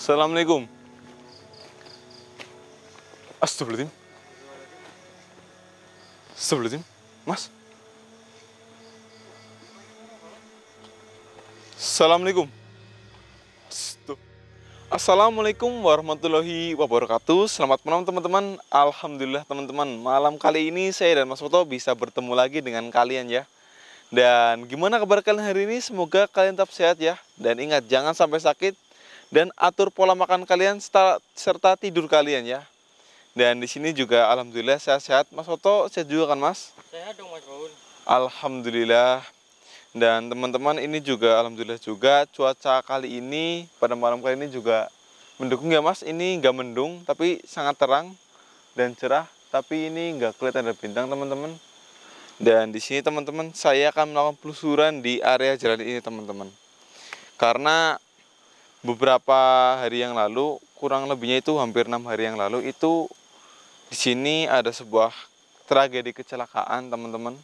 Assalamualaikum. Astagfirullahaladzim. Astagfirullahaladzim. Mas. Assalamualaikum. Assalamualaikum warahmatullahi wabarakatuh. Selamat malam teman-teman. Alhamdulillah teman-teman, malam kali ini saya dan Mas Foto bisa bertemu lagi dengan kalian ya. Dan gimana kabar kalian hari ini? Semoga kalian tetap sehat ya. Dan ingat, jangan sampai sakit. Dan atur pola makan kalian serta tidur kalian ya. Dan di sini juga alhamdulillah sehat-sehat. Mas Foto sehat juga kan Mas? Sehat dong Mas Baun. Alhamdulillah. Dan teman-teman, ini juga alhamdulillah juga cuaca kali ini pada malam kali ini juga mendukung ya Mas. Ini nggak mendung tapi sangat terang dan cerah. Tapi ini nggak kelihatan ada bintang teman-teman. Dan di sini teman-teman, saya akan melakukan penelusuran di area jalan ini teman-teman. Karena beberapa hari yang lalu, kurang lebihnya itu hampir 6 hari yang lalu, itu di sini ada sebuah tragedi kecelakaan teman-teman.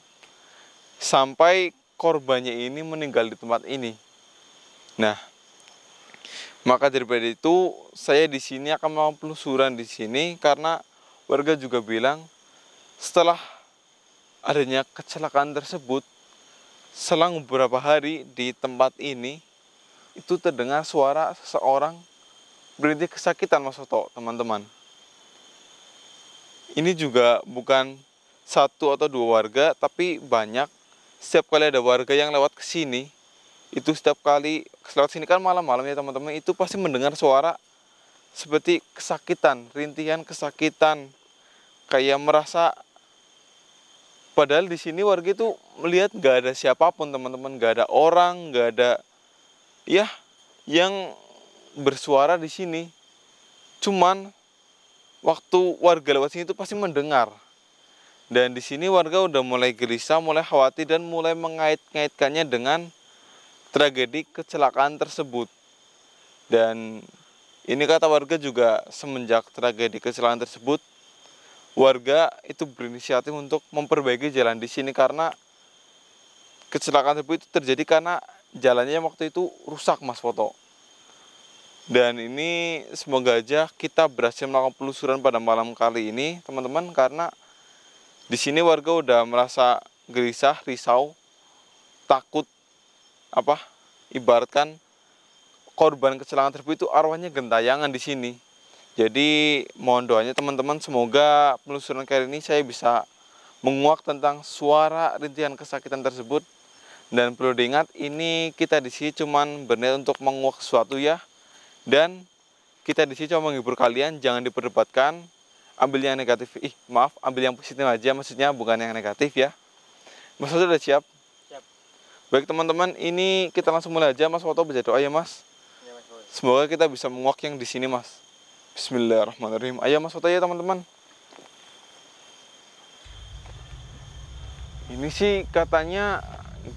Sampai korbannya ini meninggal di tempat ini. Nah, maka daripada itu saya di sini akan melakukan penelusuran di sini karena warga juga bilang setelah adanya kecelakaan tersebut, selang beberapa hari di tempat ini itu terdengar suara seseorang berhenti kesakitan Mas Soto, teman-teman. Ini juga bukan satu atau dua warga, tapi banyak. Setiap kali ada warga yang lewat ke sini, itu setiap kali lewat sini kan malam-malam ya teman-teman, itu pasti mendengar suara seperti kesakitan, rintihan kesakitan, kayak merasa. Padahal di sini warga itu melihat nggak ada siapapun teman-teman, nggak ada orang, nggak ada ya yang bersuara di sini. Cuman waktu warga lewat sini itu pasti mendengar. Dan di sini warga udah mulai gelisah, mulai khawatir dan mulai mengait-ngaitkannya dengan tragedi kecelakaan tersebut. Dan ini kata warga juga semenjak tragedi kecelakaan tersebut, warga itu berinisiatif untuk memperbaiki jalan di sini karena kecelakaan tersebut itu terjadi karena jalannya waktu itu rusak Mas Foto. Dan ini semoga aja kita berhasil melakukan penelusuran pada malam kali ini teman-teman, karena di sini warga udah merasa gelisah, risau, takut, ibaratkan korban kecelakaan tersebut itu arwahnya gentayangan di sini. Jadi mohon doanya teman-teman, semoga penelusuran kali ini saya bisa menguak tentang suara rintihan kesakitan tersebut. Dan perlu diingat, ini kita di sini cuman berniat untuk menguak sesuatu ya. Dan kita di sini cuma menghibur kalian, jangan diperdebatkan. Ambil yang negatif, ambil yang positif aja, maksudnya bukan yang negatif ya. Mas Foto sudah siap? Siap. Baik teman-teman, ini kita langsung mulai aja. Mas Foto baca doa ya Mas. Ya, Mas Baun. Semoga kita bisa menguak yang di sini Mas. Bismillahirrahmanirrahim. Ayo Mas Foto ya teman-teman. Ini sih katanya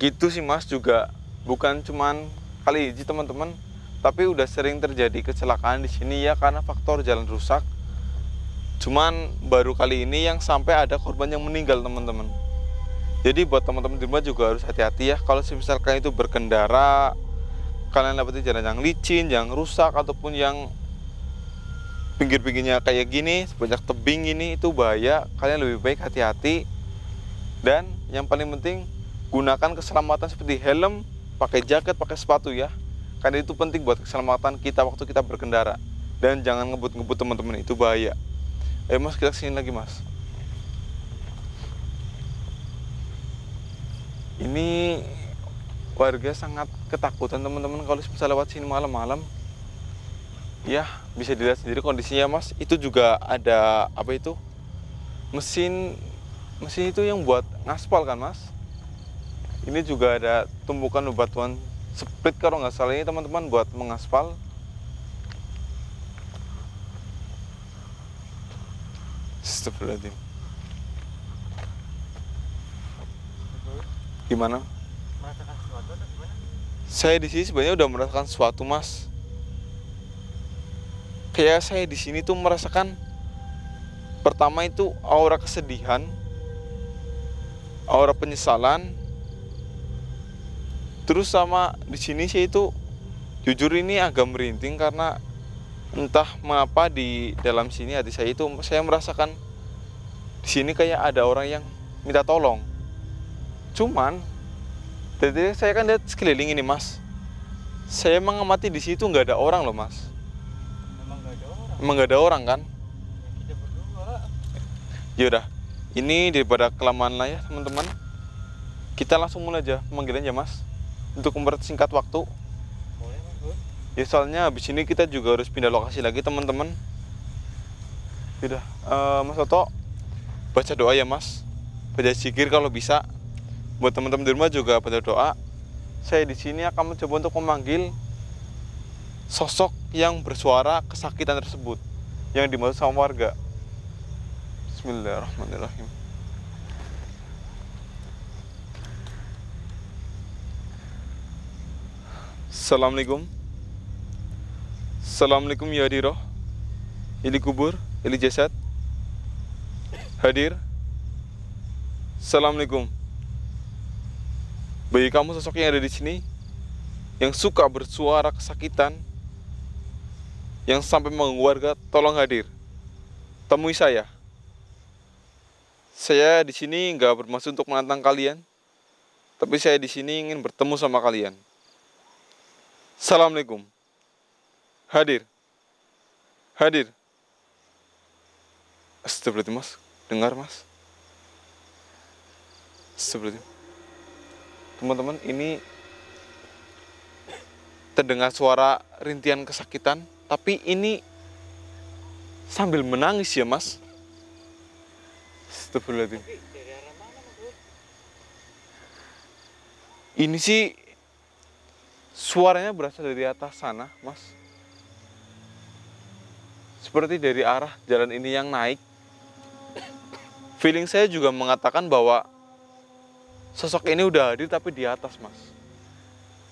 gitu sih Mas, juga bukan cuman kali ini teman-teman, tapi udah sering terjadi kecelakaan di sini ya karena faktor jalan rusak. Cuman baru kali ini yang sampai ada korban yang meninggal teman-teman. Jadi buat teman-teman di rumah juga harus hati-hati ya. Kalau misalkan itu berkendara, kalian dapetin jalan yang licin, yang rusak, ataupun yang pinggir-pinggirnya kayak gini, sebanyak tebing ini, itu bahaya. Kalian lebih baik hati-hati. Dan yang paling penting, gunakan keselamatan seperti helm, pakai jaket, pakai sepatu ya. Karena itu penting buat keselamatan kita waktu kita berkendara. Dan jangan ngebut-ngebut teman-teman, itu bahaya. Ayo Mas, kita kesini lagi Mas. Ini warga sangat ketakutan teman-teman kalau bisa lewat sini malam-malam. Ya, bisa dilihat sendiri kondisinya Mas. Itu juga ada mesin itu yang buat ngaspal kan Mas. Ini juga ada tumpukan bebatuan split kalau nggak salah ini teman-teman buat mengaspal. Astagfirullahaladzim. Gimana? Merasakan sesuatu atau gimana? Saya di sini sebenarnya udah merasakan sesuatu Mas. Kayak saya di sini tuh merasakan pertama itu aura kesedihan, aura penyesalan. Terus sama di sini sih itu jujur ini agak merinding karena Entah mengapa di dalam sini hati saya itu saya merasakan di sini kayak ada orang yang minta tolong. Cuman jadi saya kan lihat sekeliling ini mas. Saya mengamati di situ nggak ada orang loh mas. Memang gak ada orang. Emang nggak ada orang kan? Ya, kita berdua. Yaudah, ini daripada kelamaan lah ya teman-teman. Kita langsung mulai aja pemanggilannya mas. Untuk mempersingkat waktu. Boleh Mas Bro. Ya soalnya habis ini kita juga harus pindah lokasi lagi teman-teman. Yaudah, Mas Toto baca doa ya mas. Baca zikir kalau bisa. Buat teman-teman di rumah juga baca doa. Saya di sini akan mencoba untuk memanggil sosok yang bersuara kesakitan tersebut yang dimaksud sama warga. Bismillahirrahmanirrahim. Assalamualaikum. Assalamualaikum ya hadiroh. Ili kubur, ili jasad. Hadir. Assalamualaikum. Bagi kamu sosok yang ada di sini yang suka bersuara kesakitan, yang sampai mengganggu warga, tolong hadir. Temui saya. Saya di sini nggak bermaksud untuk menantang kalian, tapi saya di sini ingin bertemu sama kalian. Assalamualaikum. Hadir. Hadir. Astagfirullahaladzim mas. Dengar mas. Astagfirullahaladzim. Teman-teman, ini terdengar suara rintihan kesakitan, tapi ini sambil menangis ya mas. Astagfirullahaladzim. Tapi dari arah mana Mas Bro? Ini sih suaranya berasal dari atas sana, mas. Seperti dari arah jalan ini yang naik. Feeling saya juga mengatakan bahwa sosok ini udah hadir tapi di atas, mas.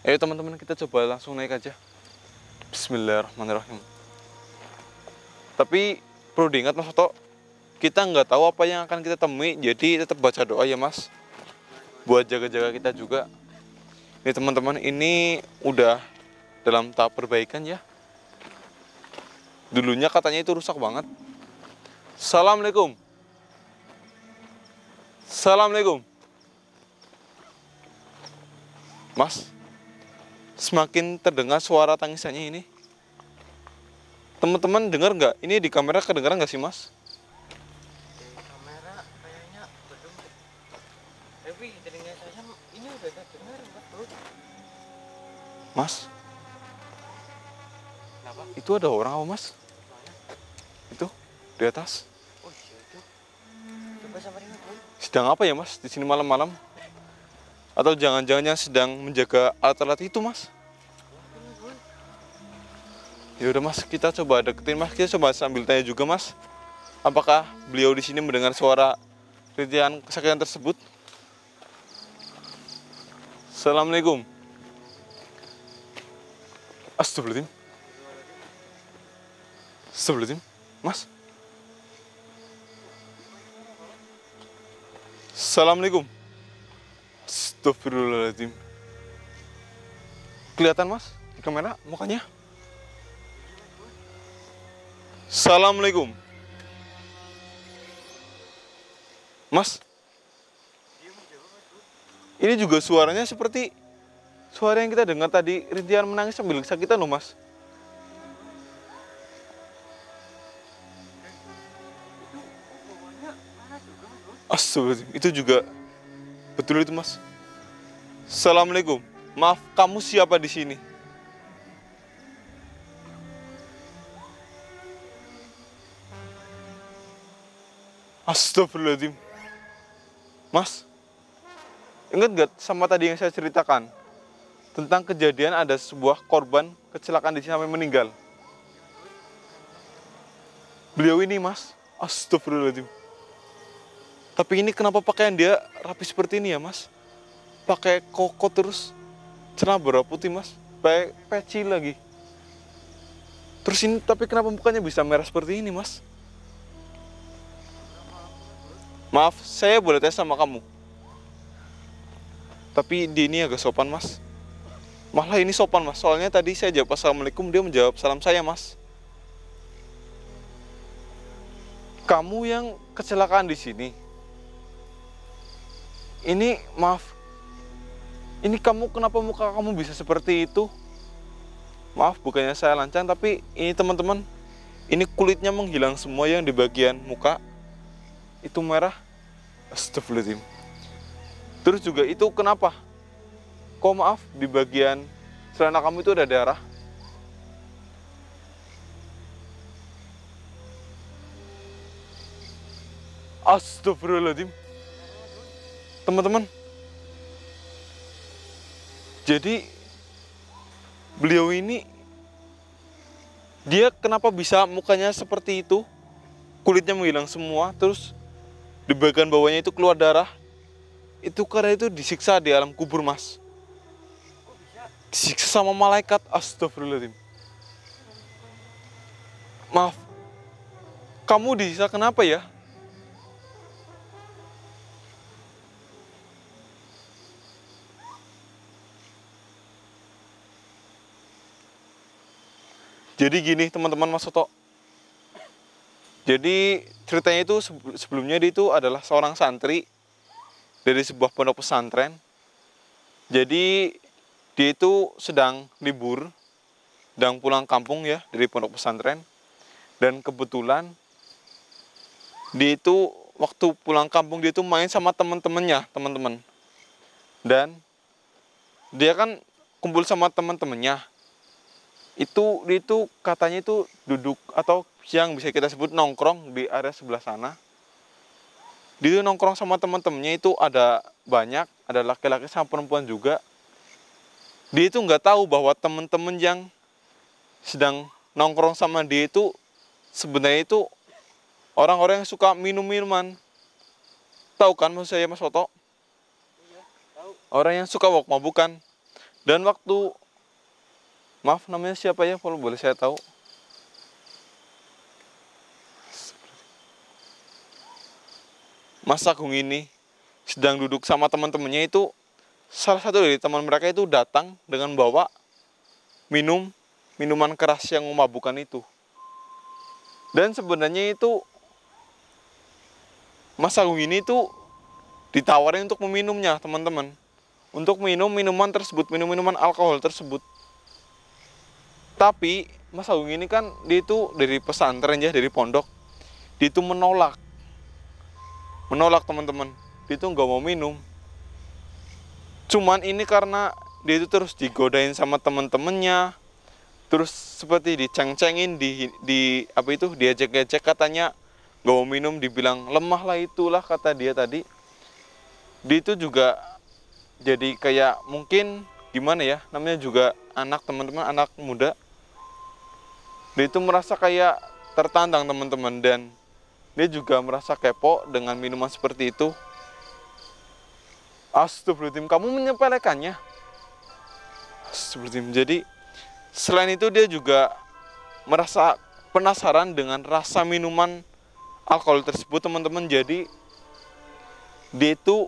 Ayo teman-teman, kita coba langsung naik aja. Bismillahirrahmanirrahim. Tapi perlu diingat mas Toto, kita nggak tahu apa yang akan kita temui, jadi tetap baca doa ya mas. Buat jaga-jaga kita juga. Ini teman-teman, ini udah dalam tahap perbaikan ya. Dulunya katanya itu rusak banget. Assalamualaikum. Assalamualaikum. Mas, semakin terdengar suara tangisannya ini. Teman-teman dengar nggak? Ini di kamera kedengaran nggak sih mas? Di kamera kayaknya belum. Tapi telinga saya ini udah terdengar Mas Bro. Mas, Kenapa? itu ada orang apa mas? Mana? Itu di atas. Oh iya itu. Coba samperin Mas Bro. Sedang apa ya mas di sini malam-malam? Atau jangan-jangan yang sedang menjaga alat-alat itu mas? Mungkin Mas Bro. Ya udah mas, kita coba deketin mas. Kita coba sambil tanya juga mas, apakah beliau di sini mendengar suara rintihan kesakitan tersebut? Assalamualaikum. Astagfirullahaladzim. Astagfirullahaladzim. Mas. Assalamualaikum. Astagfirullahaladzim. Kelihatan mas di kamera mukanya? Assalamualaikum. Mas, ini juga suaranya seperti suara yang kita dengar tadi, rintihan menangis sambil kesakitan loh mas. Astagfirullahaladzim, itu juga betul itu mas. Assalamualaikum. Maaf, kamu siapa di sini? Astagfirullahaladzim. Mas, ingat gak sama tadi yang saya ceritakan? Tentang kejadian ada sebuah korban kecelakaan di sini sampai meninggal. Beliau ini mas, astagfirullahaladzim. Tapi ini kenapa pakaian dia rapi seperti ini ya mas? Pakai koko terus, celana berwarna putih mas, pakai peci lagi. Terus ini, tapi kenapa mukanya bisa merah seperti ini mas? Maaf, saya boleh tanya sama kamu. Tapi di ini agak sopan mas. Malah ini sopan mas, soalnya tadi saya jawab assalamualaikum, dia menjawab salam saya mas. kamu yang kecelakaan di sini. Ini maaf, ini kamu kenapa muka kamu bisa seperti itu? Maaf, bukannya saya lancang, tapi ini teman-teman, ini kulitnya menghilang semua yang di bagian muka. Itu merah. Astagfirullahaladzim. Terus juga itu kenapa? Kok maaf, di bagian celana kamu itu ada darah? Astagfirullahaladzim. Teman-teman, jadi beliau ini, dia kenapa bisa mukanya seperti itu? Kulitnya menghilang semua, terus di bagian bawahnya itu keluar darah. Itu karena itu disiksa di alam kubur, Mas. Disiksa sama malaikat. Astagfirullahaladzim. Maaf, kamu disiksa kenapa ya? Jadi gini teman-teman, Mas Soto. Jadi ceritanya itu sebelumnya dia itu adalah seorang santri dari sebuah pondok pesantren. Jadi dia itu sedang libur, sedang pulang kampung ya dari pondok pesantren. Dan kebetulan dia itu waktu pulang kampung dia itu main sama teman-temannya, teman-teman. Dan dia kan kumpul sama teman-temannya. Dia itu katanya itu duduk atau yang bisa kita sebut nongkrong di area sebelah sana. Dia itu nongkrong sama teman-temannya itu ada banyak, ada laki-laki sama perempuan juga. Dia itu nggak tahu bahwa teman-teman yang sedang nongkrong sama dia itu sebenarnya itu orang-orang yang suka minum minuman. Tahu kan maksud saya, Mas Soto? Iya, tahu. Orang yang suka mabuk-mabukan. Dan waktu, maaf namanya siapa ya kalau boleh saya tahu? Mas Agung ini sedang duduk sama teman-temannya itu, salah satu dari teman mereka itu datang dengan bawa minuman keras yang memabukkan itu. Dan sebenarnya itu Mas Agung ini tuh ditawarin untuk meminumnya, teman-teman. Untuk minum minuman tersebut, minum minuman alkohol tersebut. Tapi Mas Agung ini kan dia itu dari pesantren ya, dari pondok. Dia itu menolak teman-teman. Dia itu nggak mau minum. Cuman ini karena dia itu terus digodain sama teman-temannya, terus seperti diceng-cengin, di apa itu, diajak-ajak katanya nggak mau minum, dibilang lemah lah itulah kata dia tadi. Dia itu juga jadi kayak mungkin gimana ya, namanya juga anak, teman-teman, anak muda. Dia itu merasa kayak tertantang, teman-teman, dan dia juga merasa kepo dengan minuman seperti itu. Astagfirullahaladzim, kamu menyepelekannya. Astagfirullahaladzim. Jadi selain itu dia juga merasa penasaran dengan rasa minuman alkohol tersebut, teman-teman. Jadi dia itu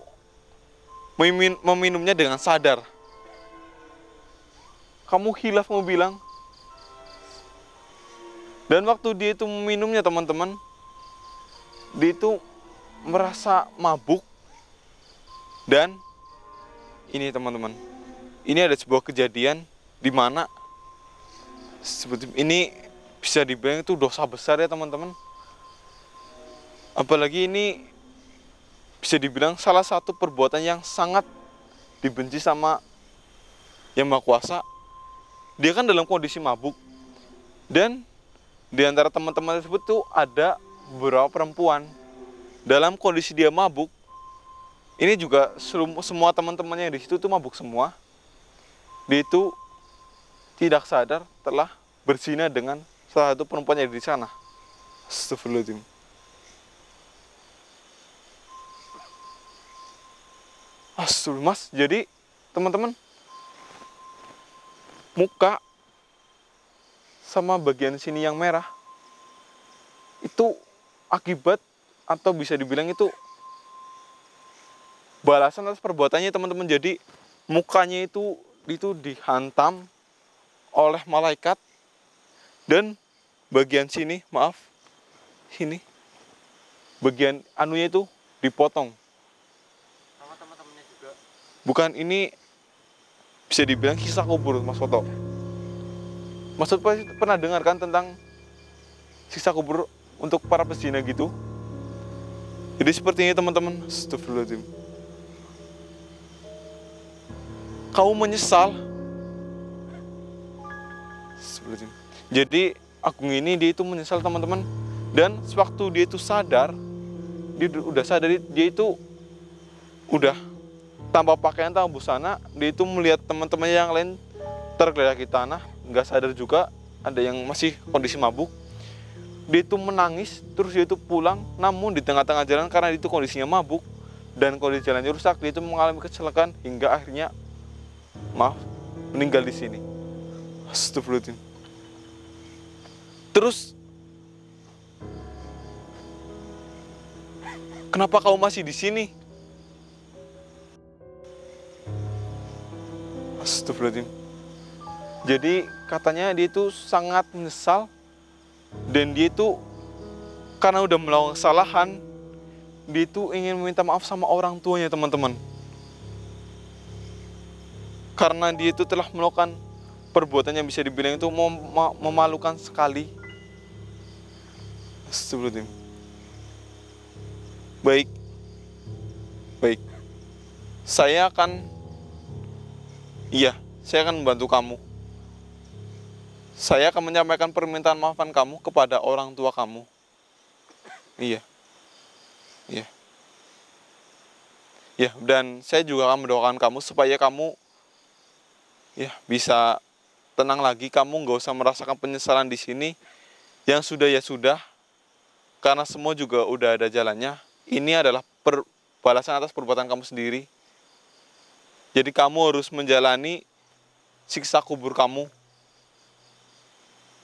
meminumnya dengan sadar. Kamu hilaf mau bilang. Dan waktu dia itu meminumnya, teman-teman, dia itu merasa mabuk. Dan ini, teman-teman, ini ada sebuah kejadian di mana seperti ini bisa dibilang itu dosa besar ya, teman-teman. Apalagi ini bisa dibilang salah satu perbuatan yang sangat dibenci sama Yang Maha Kuasa. Dia kan dalam kondisi mabuk. Dan di antara teman-teman tersebut tuh ada beberapa perempuan. Dalam kondisi dia mabuk, ini juga semua teman-temannya di situ tuh mabuk semua. Dia itu tidak sadar telah berzina dengan salah satu perempuan yang di sana. Astagfirullahaladzim. Astagfirullah, Mas. Jadi teman-teman, muka sama bagian sini yang merah itu akibat atau bisa dibilang itu balasan atas perbuatannya, teman-teman. Jadi mukanya itu dihantam oleh malaikat, dan bagian sini, maaf, sini bagian anunya itu dipotong. Sama teman-temannya juga. Bukan, ini bisa dibilang kisah kubur Mas Foto. Mas Foto pernah dengar kan tentang siksa kubur untuk para pezina gitu? Jadi seperti ini teman-teman. Astagfirullahaladzim. Kamu menyesal. Astagfirullahaladzim. Jadi Agung ini dia itu menyesal teman-teman. Dan sewaktu dia itu sadar, dia udah sadar, dia itu udah tanpa pakaian, tanpa busana, dia itu melihat teman-temannya yang lain tergeletak di tanah, nggak sadar juga, ada yang masih kondisi mabuk. Dia itu menangis, terus dia itu pulang, namun di tengah-tengah jalan karena dia itu kondisinya mabuk dan kondisi jalannya rusak, dia itu mengalami kecelakaan hingga akhirnya, meninggal di sini. Astagfirullahaladzim. Terus, kenapa kau masih di sini? Astagfirullahaladzim. Jadi katanya dia itu sangat menyesal dan dia itu karena udah melakukan kesalahan, dia itu ingin meminta maaf sama orang tuanya teman-teman. Karena dia itu telah melakukan perbuatan yang bisa dibilang itu memalukan sekali. Astagfirullahaladzim. Baik. Saya akan membantu kamu. Saya akan menyampaikan permintaan maafan kamu kepada orang tua kamu. Iya, dan saya juga akan mendoakan kamu supaya kamu bisa tenang lagi, kamu nggak usah merasakan penyesalan di sini. Yang sudah ya sudah, karena semua juga udah ada jalannya. Ini adalah balasan atas perbuatan kamu sendiri. Jadi kamu harus menjalani siksa kubur kamu.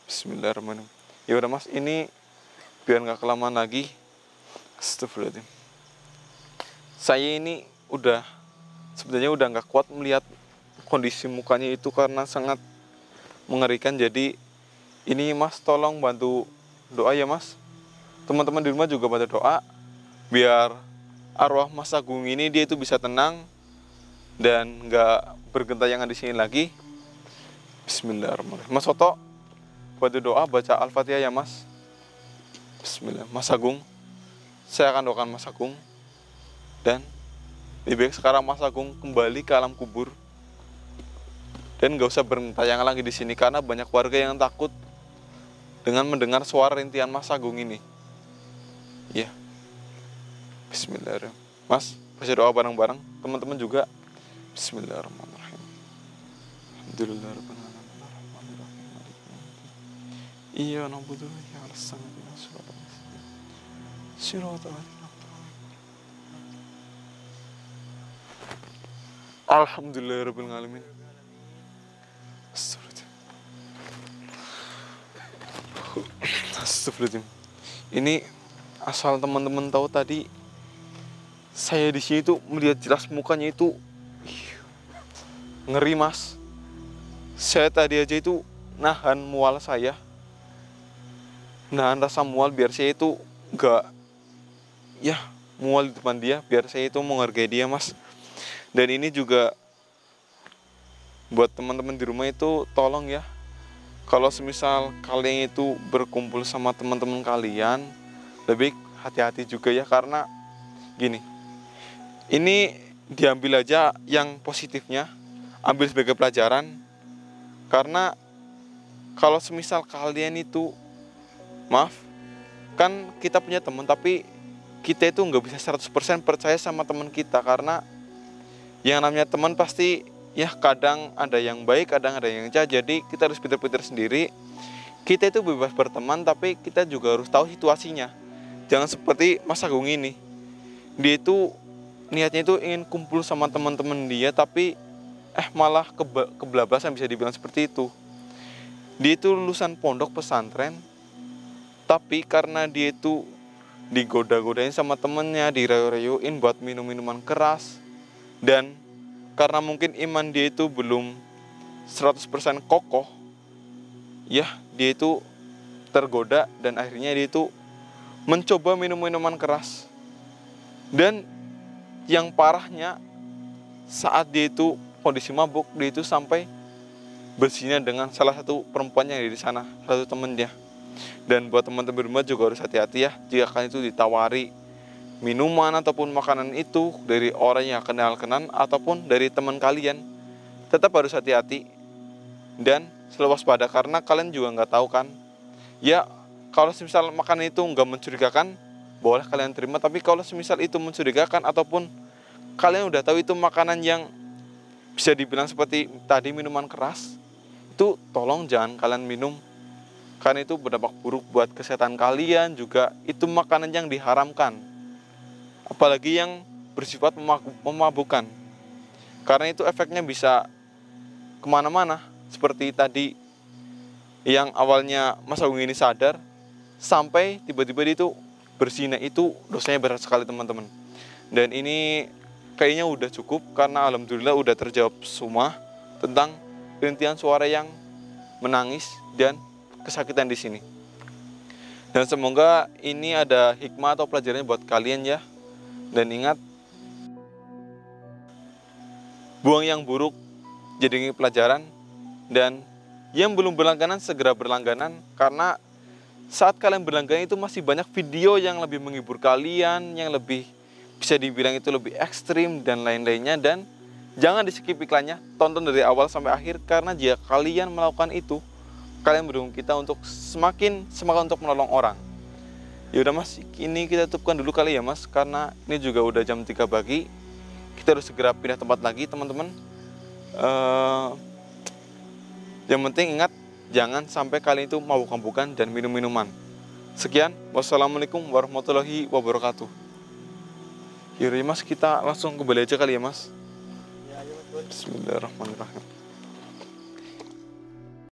Bismillahirrahmanirrahim. Ya udah Mas, ini biar nggak kelamaan lagi. Astagfirullahaladzim. Saya ini sebenarnya udah nggak kuat melihat kondisi mukanya itu karena sangat mengerikan. Jadi ini Mas tolong bantu doa ya Mas. Teman-teman di rumah juga bantu doa biar arwah Mas Agung ini dia itu bisa tenang dan nggak bergentayangan di sini lagi. Bismillahirrahmanirrahim. Mas Soto, bantu doa, baca Al-Fatihah ya Mas. Bismillah. Mas Agung, saya akan doakan Mas Agung. Dan lebih baik sekarang Mas Agung kembali ke alam kubur. Dan gak usah bergentayangan lagi di sini karena banyak warga yang takut dengan mendengar suara rintihan Mas Agung ini. Ya. Bismillahirrahmanirrahim. Mas, baca doa bareng-bareng. Teman-teman juga. Bismillahirrahmanirrahim. Alhamdulillahirrahmanirrahim. Iya na'budu wa iyyaka nasta'in. Alhamdulillahirabbil alamin. Astagfirullahaladzim. Ini asal teman-teman tahu tadi saya di sini tuh melihat jelas mukanya itu ngeri Mas. Saya tadi aja itu nahan mual saya. Nahan rasa mual biar saya itu gak mual di depan dia, biar saya itu menghargai dia Mas. Dan ini juga buat teman-teman di rumah itu tolong ya, kalau semisal kalian itu berkumpul sama teman-teman kalian, lebih hati-hati juga ya. Karena gini, ini diambil aja yang positifnya, ambil sebagai pelajaran. Karena kalau semisal kalian itu kan kita punya teman, tapi kita itu nggak bisa 100% percaya sama teman kita. Karena yang namanya teman pasti kadang ada yang baik, kadang ada yang jahat. Jadi kita harus pintar-pintar sendiri. Kita itu bebas berteman, tapi kita juga harus tahu situasinya. Jangan seperti Mas Agung ini. Dia itu niatnya itu ingin kumpul sama teman-teman dia, tapi malah kebablasan, bisa dibilang seperti itu. Dia itu lulusan pondok pesantren, tapi karena dia itu digoda-godain sama temennya, dirayu-rayuin buat minum-minuman keras. Dan karena mungkin iman dia itu belum 100% kokoh, dia itu tergoda dan akhirnya dia itu mencoba minum minuman keras. Dan yang parahnya, saat dia itu kondisi mabuk, dia itu sampai berzina dengan salah satu perempuan yang ada di sana, salah satu temennya. Dan buat teman-teman rumah juga harus hati-hati ya, jika kalian itu ditawari minuman ataupun makanan itu dari orang yang kenal-kenan ataupun dari teman kalian, tetap harus hati-hati dan selalu waspada, karena kalian juga nggak tahu kan. Ya, kalau semisal makanan itu nggak mencurigakan, boleh kalian terima. Tapi kalau semisal itu mencurigakan ataupun kalian udah tahu itu makanan yang bisa dibilang seperti tadi minuman keras, itu tolong jangan kalian minum, karena itu berdampak buruk buat kesehatan kalian juga. Itu makanan yang diharamkan, apalagi yang bersifat memabukkan, karena itu efeknya bisa kemana-mana. Seperti tadi yang awalnya Mas Agung ini sadar, sampai tiba-tiba dia itu berzina, itu dosanya berat sekali teman-teman. Dan ini kayaknya udah cukup, karena alhamdulillah udah terjawab semua tentang rintihan suara yang menangis dan kesakitan di sini. Dan semoga ini ada hikmah atau pelajarannya buat kalian ya. Dan ingat, buang yang buruk jadi pelajaran, dan yang belum berlangganan segera berlangganan, karena saat kalian berlangganan itu masih banyak video yang lebih menghibur kalian, yang lebih bisa dibilang itu lebih ekstrim dan lain-lainnya. Dan jangan di skip iklannya, tonton dari awal sampai akhir, karena jika kalian melakukan itu, kalian mendukung kita untuk semakin semangat untuk menolong orang. Ya udah Mas, ini kita tutupkan dulu kali ya Mas, karena ini juga udah jam 3 pagi. Kita harus segera pindah tempat lagi teman-teman. Yang penting ingat, jangan sampai kalian itu mabuk-mabukan dan minum-minuman. Sekian, wassalamualaikum warahmatullahi wabarakatuh. Yaudah Mas, kita langsung kembali aja kali ya Mas. Ya, ayo Mas. Bismillahirrahmanirrahim.